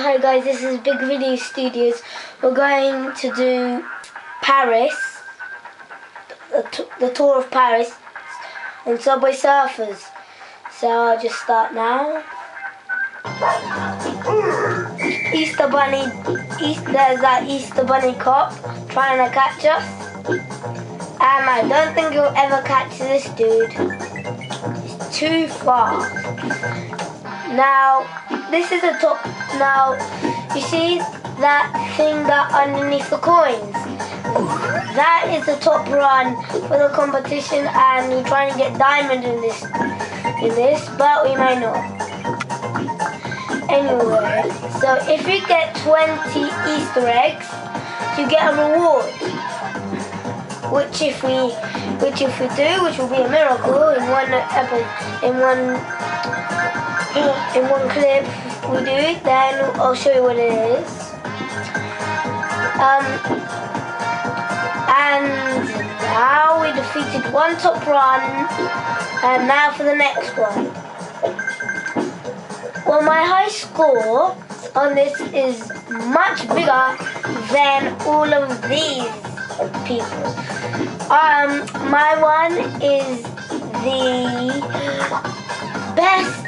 Hi guys, this is Big Video Studios. We're going to do Paris, the tour of Paris on Subway Surfers. So I'll just start now. Easter Bunny, there's that Easter Bunny cop trying to catch us. And I don't think he'll ever catch this dude. It's too far. Now, this is the top. Now, you see that thing that underneath the coins? That is the top run for the competition, and we're trying to get diamond in this, but we might not. Anyway, so if you get 20 Easter eggs, you get a reward. Which if we do, which will be a miracle in one clip, if we do it, then I'll show you what it is. And now we defeated one top run, and now for the next one. Well, my high score on this is much bigger than all of these people. My one is the best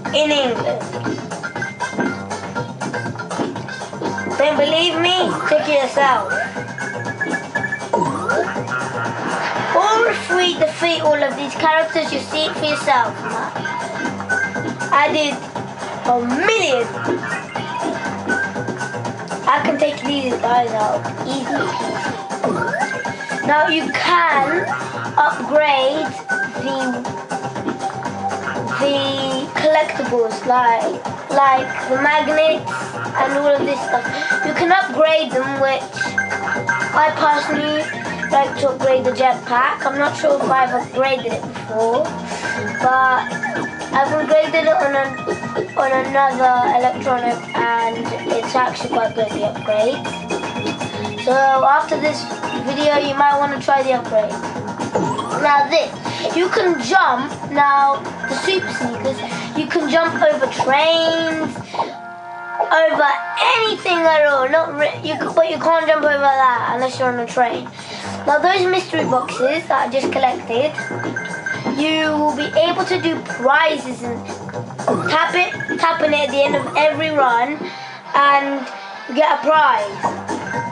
in England. Don't believe me? Check it yourself. Or if we defeat all of these characters, you see it for yourself. I did 1,000,000. I can take these guys out easy peasy. Now you can upgrade the collectibles like the magnets and all of this stuff. You can upgrade them, which I personally like to upgrade the jetpack. I'm not sure if I've upgraded it before, but I've upgraded it on another electronic, and it's actually quite good, the upgrade. So after this video, you might want to try the upgrade. Now this, you can jump. Now the super sneakers, you can jump over trains, over anything at all. But you can't jump over that unless you're on a train. Now those mystery boxes that I just collected, you will be able to do prizes and tapping it at the end of every run, and you get a prize.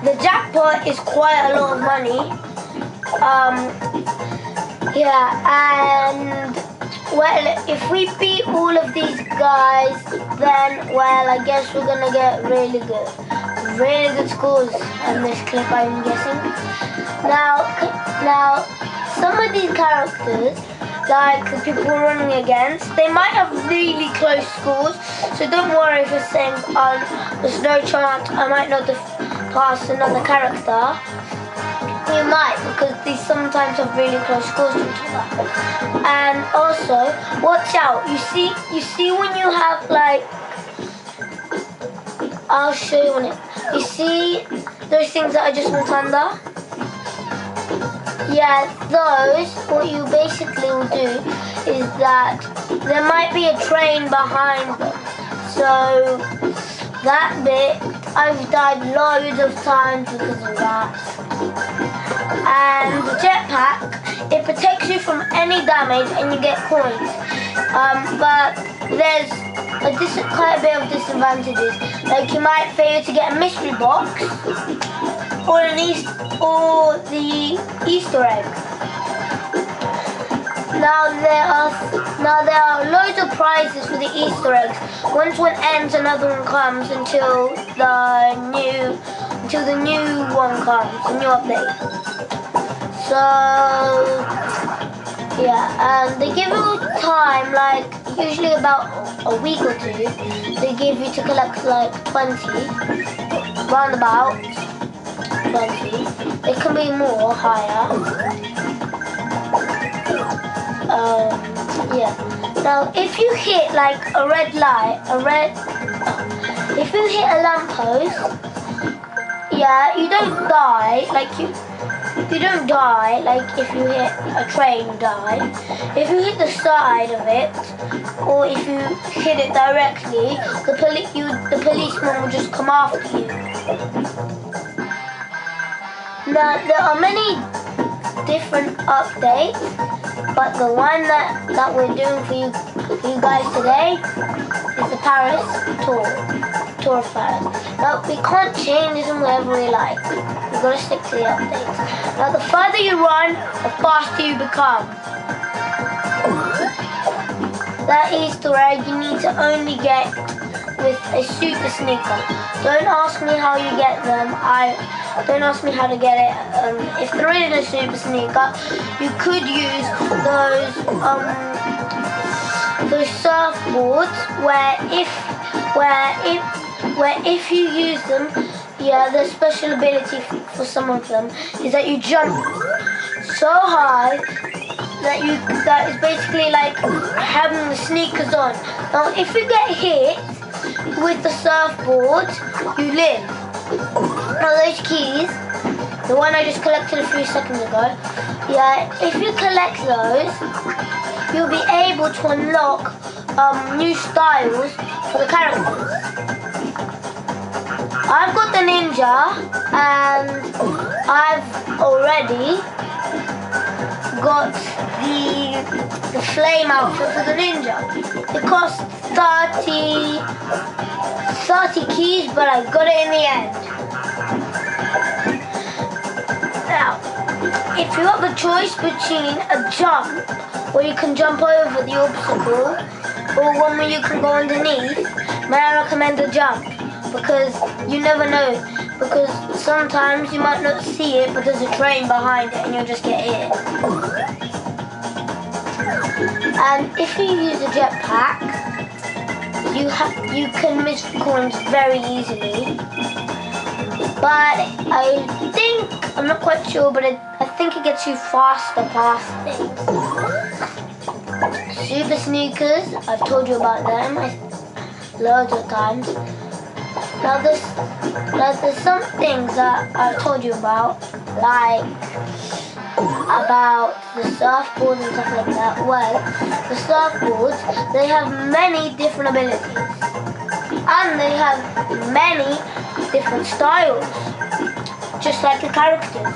The jackpot is quite a lot of money. And well, if we beat all of these guys, then well, I guess we're gonna get really good scores on this clip, I'm guessing. Now, some of these characters, like the people we're running against, they might have really close scores, so don't worry if you're saying, there's no chance I might not pass another character. You might, because these sometimes have really close scores to each other. And also, watch out, you see when you have like, I'll show you you see those things that I just went under? Yeah, those, what you basically will do is that there might be a train behind them. So that bit, I've died loads of times because of that. And the jetpack, it protects you from any damage and you get coins. But there's quite a bit of disadvantages. Like you might fail to get a mystery box, or the Easter egg. Now there are loads of prizes for the Easter eggs. Once one ends, another one comes until the new one comes, the new update. So yeah, and they give you time, like usually about a week or two. They give you to collect like 20, round about 20. It can be more, higher. Yeah. Now, if you hit like a red light, if you hit a lamppost, yeah, you don't die. Like you don't die. Like if you hit a train, you die. If you hit the side of it, or if you hit it directly, the policeman will just come after you. Now, there are many different updates, but the one that we're doing for you guys today is the Paris tour of Paris. Now, we can't change them wherever we like. We've got to stick to the updates. Now, the further you run, the faster you become. That Easter egg you need to only get with a super sneaker. Don't ask me how you get them. Don't ask me how to get it. If there is a super sneaker, you could use those surfboards where if you use them, yeah, the special ability for some of them is that you jump so high that is basically like having the sneakers on. Now, if you get hit with the surfboard, you live. Now, those keys, the one I just collected a few seconds ago, yeah, if you collect those, you'll be able to unlock new styles for the characters. I've got the ninja, and I've already got the flame outfit for the ninja. It cost 30 keys, but I got it in the end. Now, if you have a choice between a jump where you can jump over the obstacle or one where you can go underneath, may I recommend the jump, because you never know, because sometimes you might not see it but there's a train behind it and you'll just get hit. And if you use a jetpack, you can miss coins very easily. But I'm not quite sure, but I think it gets you faster past things. Super sneakers, I've told you about them loads of times. Now there's some things that I've told you about, like about the surfboards and stuff like that. Well, the surfboards, they have many different abilities. And they have many different styles, just like the characters.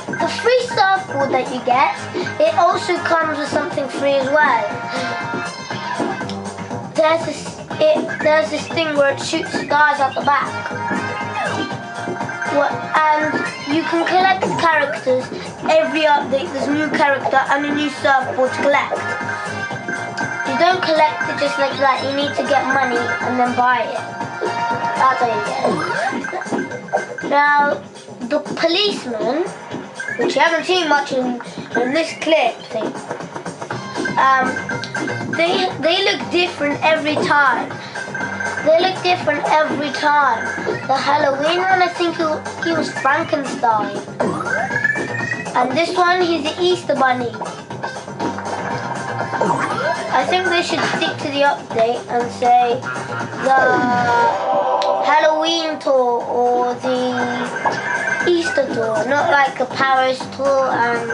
The free surfboard that you get, it also comes with something free as well. There's this thing where it shoots stars out the back. And you can collect characters every update. There's a new character and a new surfboard to collect. You don't collect it just like that. You need to get money and then buy it. That's how you get it. Now, the policemen, which you haven't seen much in this clip thing, they look different every time. They look different every time. The Halloween one, I think he was Frankenstein. And this one, he's the Easter Bunny. I think they should stick to the update and say the Halloween tour or the Easter tour, not like a Paris tour and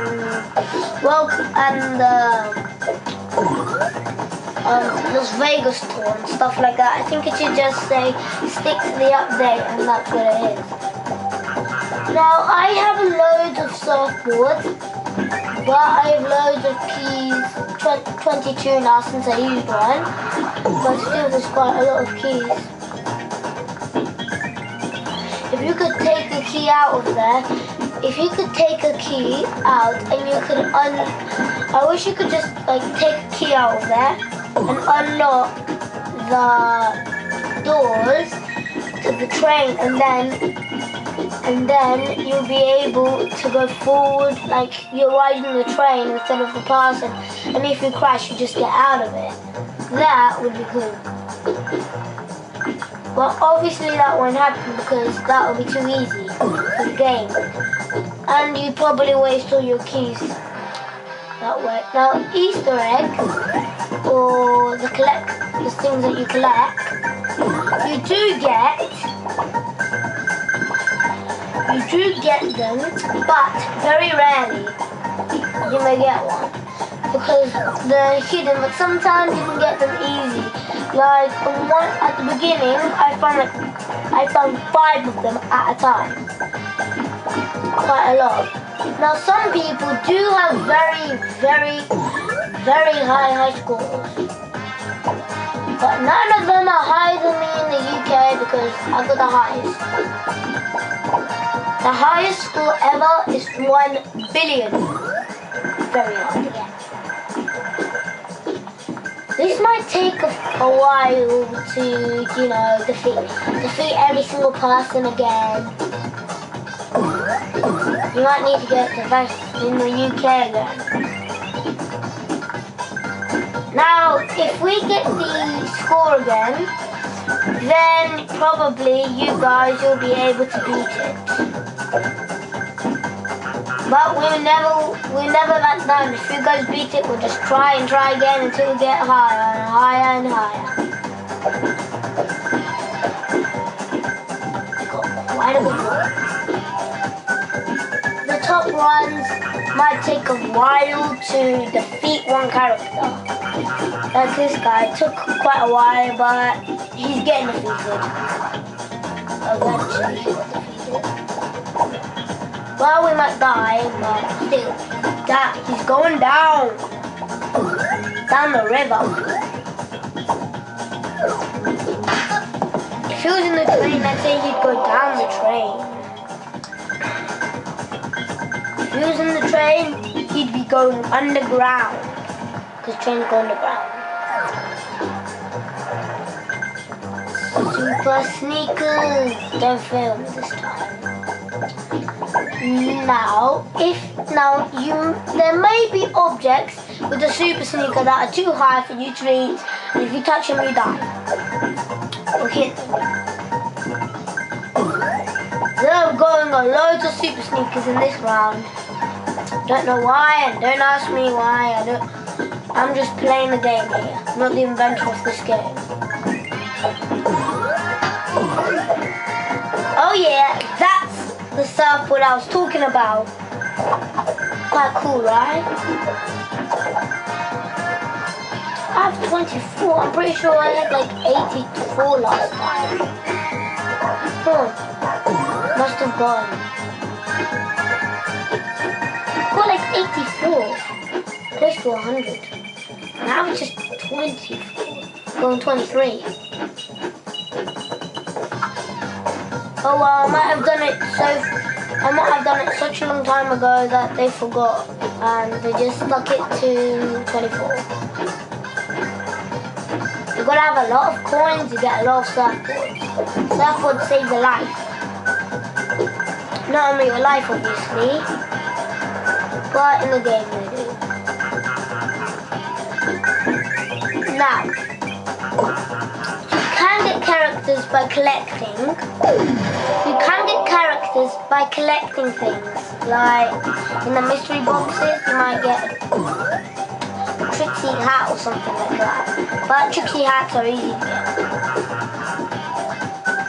Las Vegas tour and stuff like that. I think it should just say stick to the update, and that's what it is. Now, I have loads of surfboards, but I have loads of keys, 22 now since I used one, but still there's quite a lot of keys. If you could take the key out of there, if you could take a key out and you could I wish you could just like take a key out of there and unlock the doors to the train, and then you'll be able to go forward like you're riding the train instead of the person, and if you crash you just get out of it. That would be cool. But obviously that won't happen because that will be too easy for the game, and you probably waste all your keys that way. Now, Easter eggs, or the things that you collect, you do get them, but very rarely you may get one because they're hidden. But sometimes you can get them easy, Like at the beginning, I found 5 of them at a time. Quite a lot. Now some people do have very high scores. But none of them are higher than me in the UK because I got the highest. The highest score ever is 1 billion. Very hard to get. This might take a while to, defeat every single person again. You might need to get the best in the UK again. Now, if we get the score again, then probably you guys will be able to beat it. But we're never that done. If you guys beat it, we'll just try again until we get higher and higher and higher. Got quite a good one. The top runs might take a while to defeat one character. Like this guy, it took quite a while, but he's getting defeated. Eventually he'll get defeated. Well, we might die, but still, he's going down the river. If he was in the train, I'd say he'd go down the train. If he was in the train, he'd be going underground, because trains go underground. Super sneakers, don't fail me this time. There may be objects with the super sneaker that are too high for you to reach, and if you touch them, you die. Or hit them. There are going on loads of super sneakers in this round. Don't know why, and don't ask me why. I'm just playing the game here. I'm not the inventor of this game. Oh yeah, that's the surfboard I was talking about. Quite cool, right? I have 24. I'm pretty sure I had like 84 last time. Must have gone. Got like 84. Close to 100. Now it's just 24. Going 23. Oh well, I might have done it such a long time ago that they forgot and they just stuck it to 24. You've got to have a lot of coins to get a lot of surfboards. Surfboards save your life. Not only your life obviously, but in the game they do. Now, you can get characters by collecting. You can get characters by collecting things. Like in the mystery boxes, you might get a Trixie hat or something like that. But Trixie hats are easy to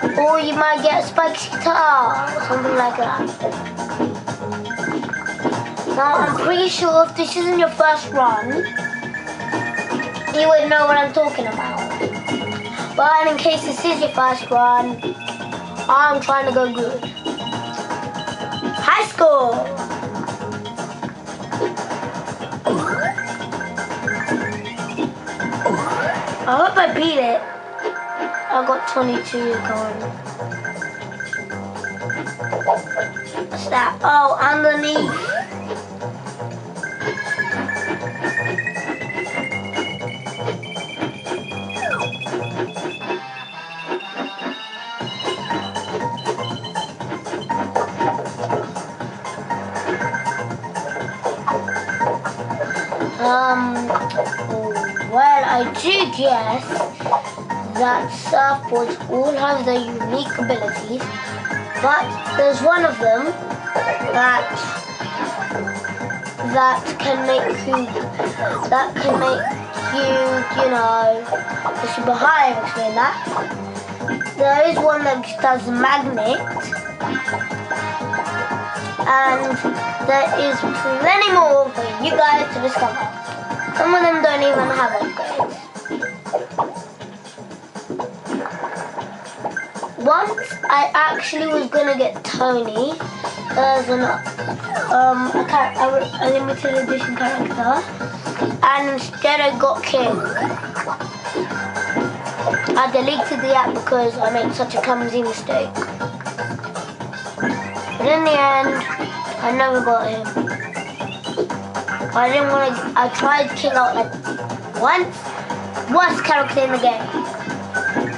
get. Or you might get a spiked guitar or something like that. Now I'm pretty sure if this isn't your first run, you would know what I'm talking about. But in case this is your first run, I'm trying to go good. High score! I hope I beat it. I got 22 going. What's that? Oh, underneath. Well, I do guess that surfboards all have their unique abilities, but there's one of them that can make you, the super high, I've explained that. There is one that does magnet, and there is plenty more for you guys to discover. Some of them don't even have upgrades. Once I actually was gonna get Tony as a limited edition character, and instead I got King. I deleted the app because I made such a clumsy mistake. But in the end, I never got him. I didn't want to. I tried King out like once. Worst character in the game.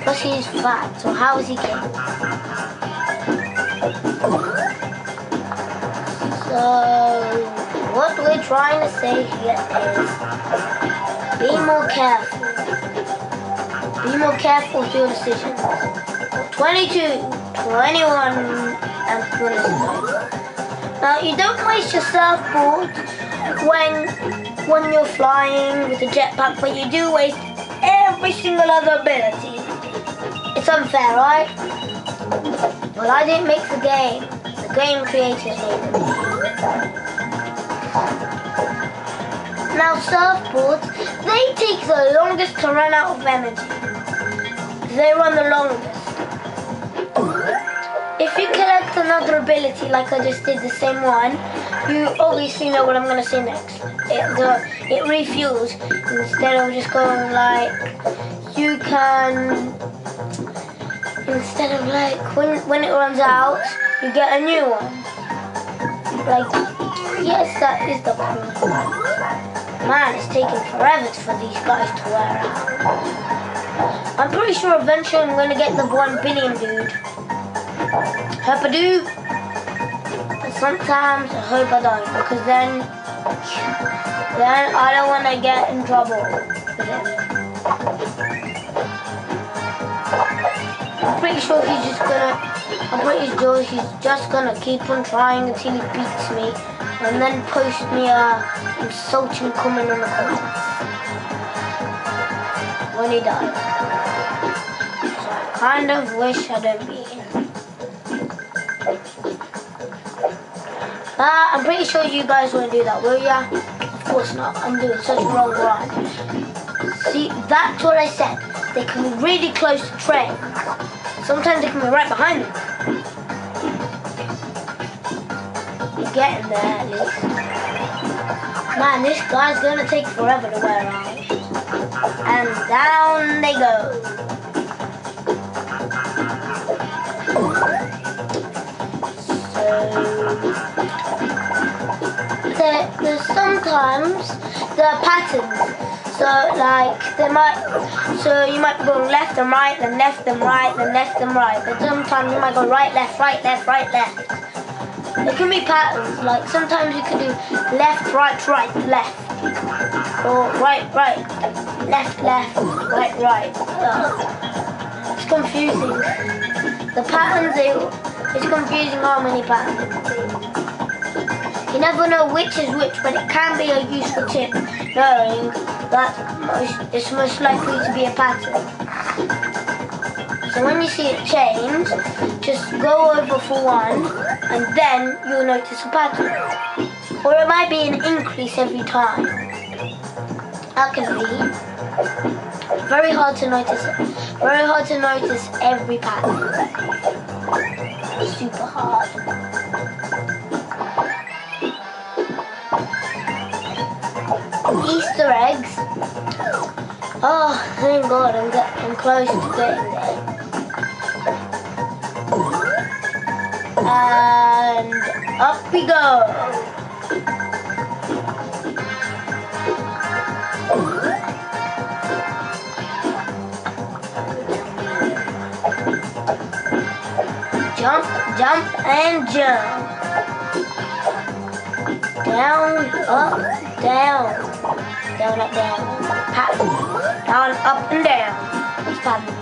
Plus he's fat, so how is he King? So what we're trying to say here is be more careful. Be more careful with your decisions. 22, 21, and 29. Now you don't waste your surfboard when you're flying with a jetpack, but you do waste every single other ability. It's unfair, right? Well, I didn't make the game. The game creators made the game. Now surfboards, they take the longest to run out of energy. They run the longest. If you collect another ability like I just did the same one, you obviously know what I'm going to say next. It refuels instead of just going like, you can, instead of like, when it runs out, you get a new one. Like, yes, that is the point. Man, it's taking forever for these guys to wear out. I'm pretty sure eventually I'm going to get the 1 billion dude. Hope I do. But sometimes I hope I don't, because then I don't want to get in trouble with him. I'm pretty sure he's just gonna keep on trying until he beats me, and then post me a insulting comment on the comments when he does. So I kind of wish I don't beat him. I'm pretty sure you guys won't do that, will ya? Of course not. I'm doing such a long run. See, that's what I said. They can be really close to trains. Sometimes they can be right behind them. You're getting there at least. Man, this guy's gonna take forever to wear out. And down they go. There's sometimes there are patterns. So like you might be going left and right, then left and right, then left and right. But sometimes you might go right, left, right, left, right, left. There can be patterns. Like sometimes you can do left, right, right, left, or right, right, left, left, right, right. It's confusing. The patterns it's confusing how many patterns it can be. You never know which is which, but it can be a useful tip, knowing that it's most likely to be a pattern. So when you see it change, just go over for one, and then you'll notice a pattern. Or it might be an increase every time. That can be very hard to notice. Very hard to notice every pattern. Super hard. Easter eggs. Oh, thank God, I'm close to getting there. And up we go. Jump, jump, and jump. Down, up, down. Down, up, down. Pattern. Down, up, and down. It's pattern.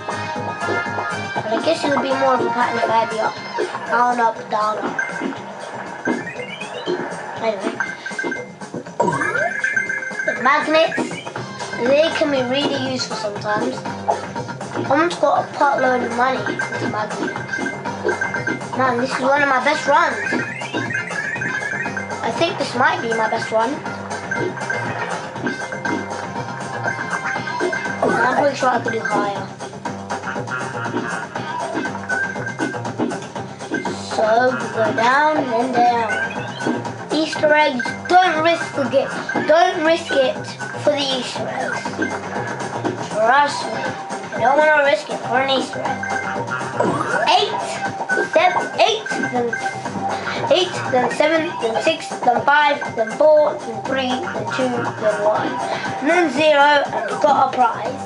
But I guess it would be more of a pattern if I had the up. Down, up, down, up. Anyway. The magnets, they can be really useful sometimes. I once got a potload of money with the magnets. Man, this is one of my best runs. I think this might be my best run. I'm pretty sure I could do higher. go, you go down and down. Easter eggs, don't risk it for the Easter eggs. Trust me, you don't want to risk it for an Easter egg. 8, then 7, then 6, then 5, then 4, then 3, then 2, then 1. And then 0, and you got a prize.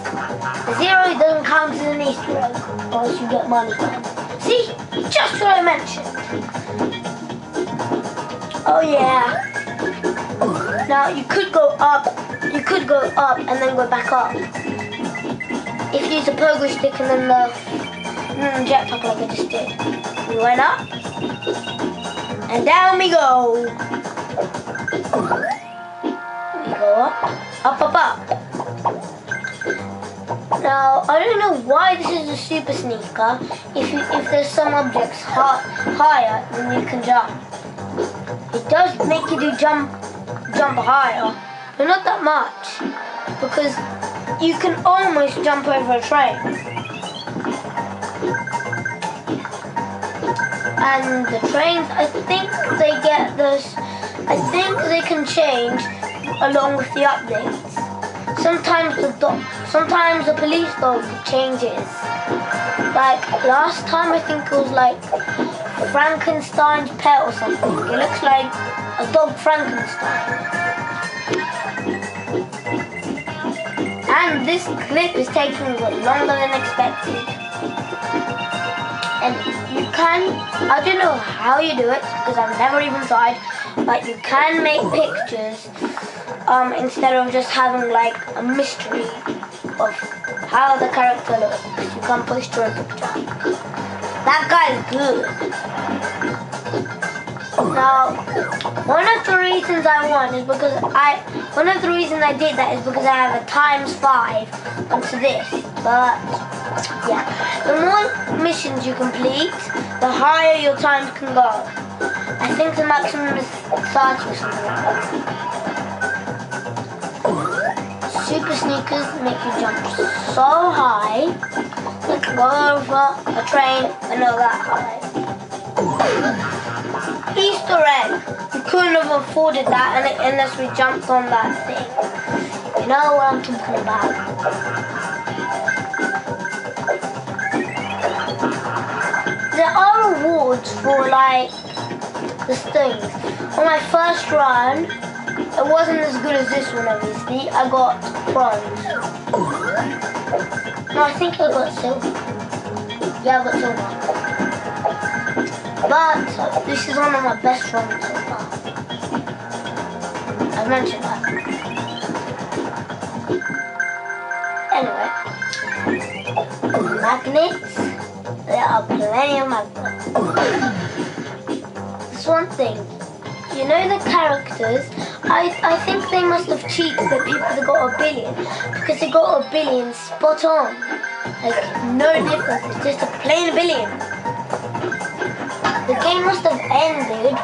The 0 doesn't count as an Easter egg, or else you get money then. See? Just what I mentioned. Oh yeah. Now you could go up and then go back up. If you use a pogo stick and then the jetpack like I just did. We went up and down we go. We go up. Now I don't know why this is a super sneaker. If there's some objects higher, then you can jump. It does make you do jump higher, but not that much, because you can almost jump over a train. And the trains, I think they can change along with the updates. Sometimes the police dog changes. Like last time I think it was like Frankenstein's pet or something. It looks like a dog Frankenstein. And this clip is taking longer than expected. And you can, I don't know how you do it because I've never even tried, but you can make pictures instead of just having like a mystery of how the character looks. You can post your picture. That guy's good. Now, one of the reasons I did that is because I have a ×5 onto this. But yeah, the more missions you complete, the higher your times can go. I think the maximum is 30 or something like that. Super sneakers make you jump so high, you can go over a train and not that high. Easter egg. We couldn't have afforded that unless we jumped on that thing. You know what I'm talking about. There are rewards for like the things. On my first run, it wasn't as good as this one obviously. I got bronze. No, I think I got silver. Yeah, I got silver. But this is one of my best runs so far. I mentioned that. Anyway, magnets. There are plenty of magnets. This one thing. You know the characters? I think they must have cheated the people that got a billion, because they got a billion spot on. Like no difference. It's just a plain billion. The game must have ended,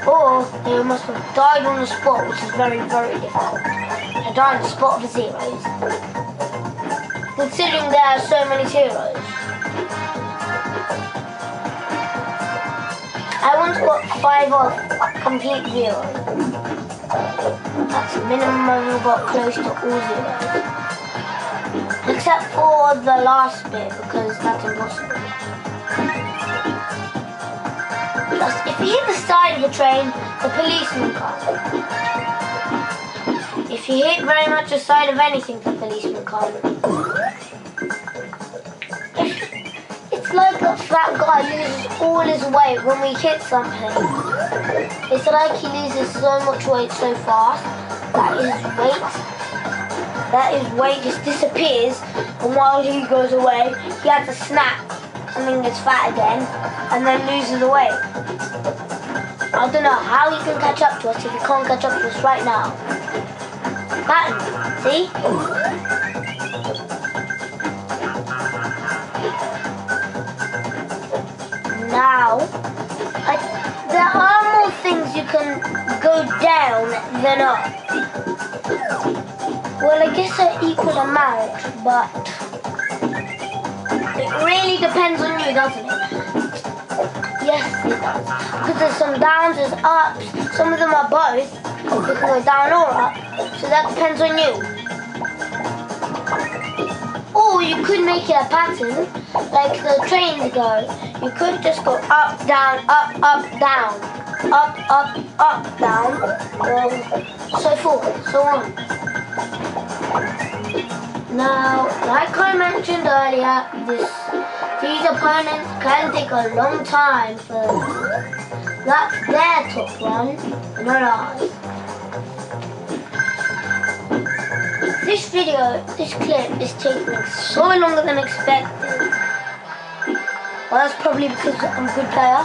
or they must have died on the spot, which is very, very difficult. To die on the spot for zeros. Considering there are so many zeros. I once got 5 off complete zeros. That's the minimum I've got close to all zeros. Except for the last bit, because that's impossible. If you hit the side of a train, the policeman comes. If you hit very much the side of anything, the policeman comes. It's like that guy loses all his weight when we hit something. It's like he loses so much weight so fast that his weight just disappears, and while he goes away, he has a snack and then gets fat again and then loses the weight. I don't know how he can catch up to us if he can't catch up to us right now. Pattern, see? Now, there are more things you can go down than up. Well, I guess they're equal amount, but it really depends on you, doesn't it? Yes, it does. Because there's some downs, there's ups. Some of them are both. You can go down or up. So that depends on you. Or you could make it a pattern, like the trains go. You could just go up, down, down. Up, down. Or so forth, so on. Now, like I mentioned earlier, these opponents can take a long time for that's their top run, not ours. This clip is taking so longer than expected. Well, that's probably because I'm a good player.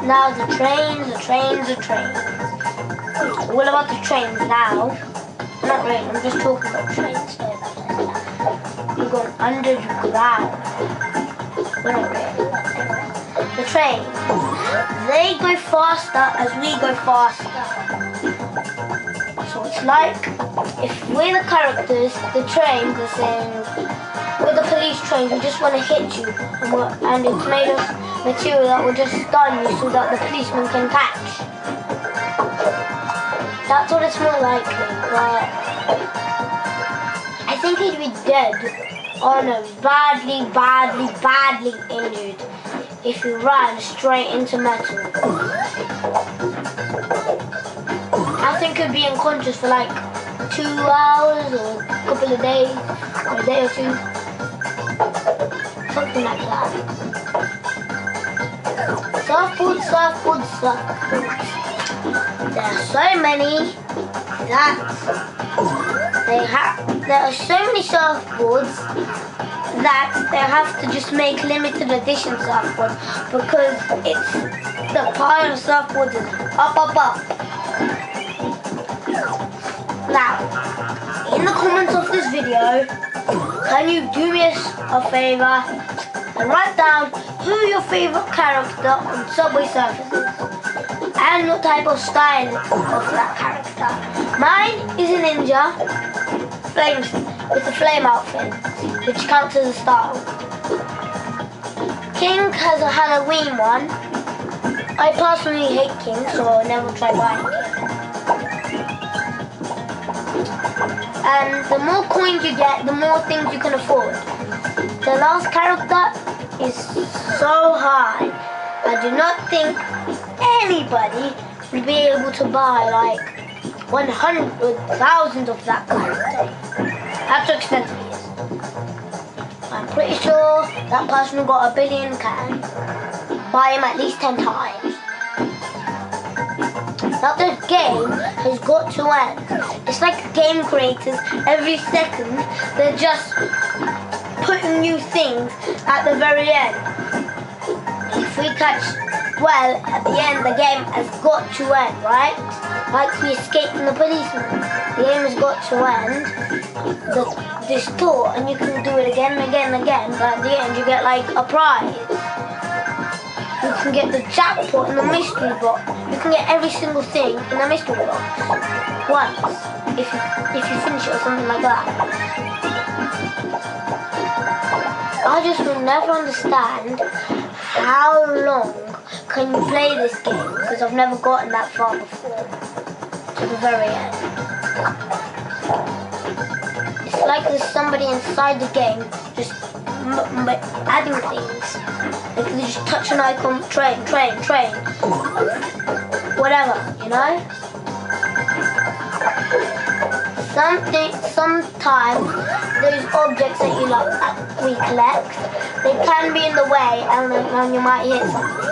Now the trains. What about the trains now? Not really, I'm just talking about trains. You're going underground. We're not really. The trains. They go faster as we go faster. So it's like, if we're the characters, the trains are saying, we're the police trains, we just want to hit you. And it's made of material that will just stun you so that the policeman can catch. That's what it's more likely, but I think he'd be dead or no, badly injured if he ran straight into metal. I think he'd be unconscious for like 2 hours or a couple of days, or a day or two. Something like that. Surfboards. There are so many that there are so many surfboards that they have to just make limited edition surfboards because it's the pile of surfboards is up. Now, in the comments of this video, can you do me a favor and write down who your favorite character on Subway Surfers is and what type of style of that character. Mine is a ninja with a flame outfit, which counts as a style. King has a Halloween one. I personally hate King, so I'll never try buying King. And the more coins you get, the more things you can afford. The last character is so high. I do not think anybody will be able to buy like 100,000 of that character. That's how expensive it is. I'm pretty sure that person who got 1 billion can buy him at least 10 times. Now the game has got to end. It's like game creators, every second they're just putting new things at the very end. If we catch well, at the end the game has got to end, right? Like we escape from the policeman. The game has got to end. This tour, and you can do it again and again and again, but at the end you get like a prize. You can get the jackpot in the mystery box. You can get every single thing in the mystery box once, if you finish it or something like that. I just will never understand how long can you play this game, because I've never gotten that far before, to the very end. It's like there's somebody inside the game just adding things. Like they just touch an icon, train, whatever, you know? Sometimes those objects that we collect, they can be in the way and then you might hit something.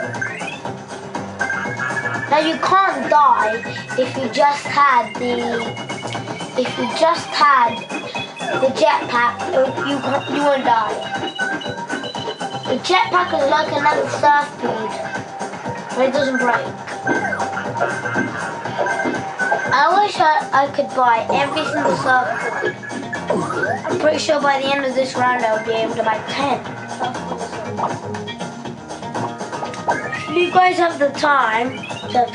Now you can't die if you just had the jetpack, you won't die. The jetpack is like another surfboard, but it doesn't break. I wish I could buy every single surfboard. I'm pretty sure by the end of this round I would be able to buy 10 surfboards. If you guys have the time to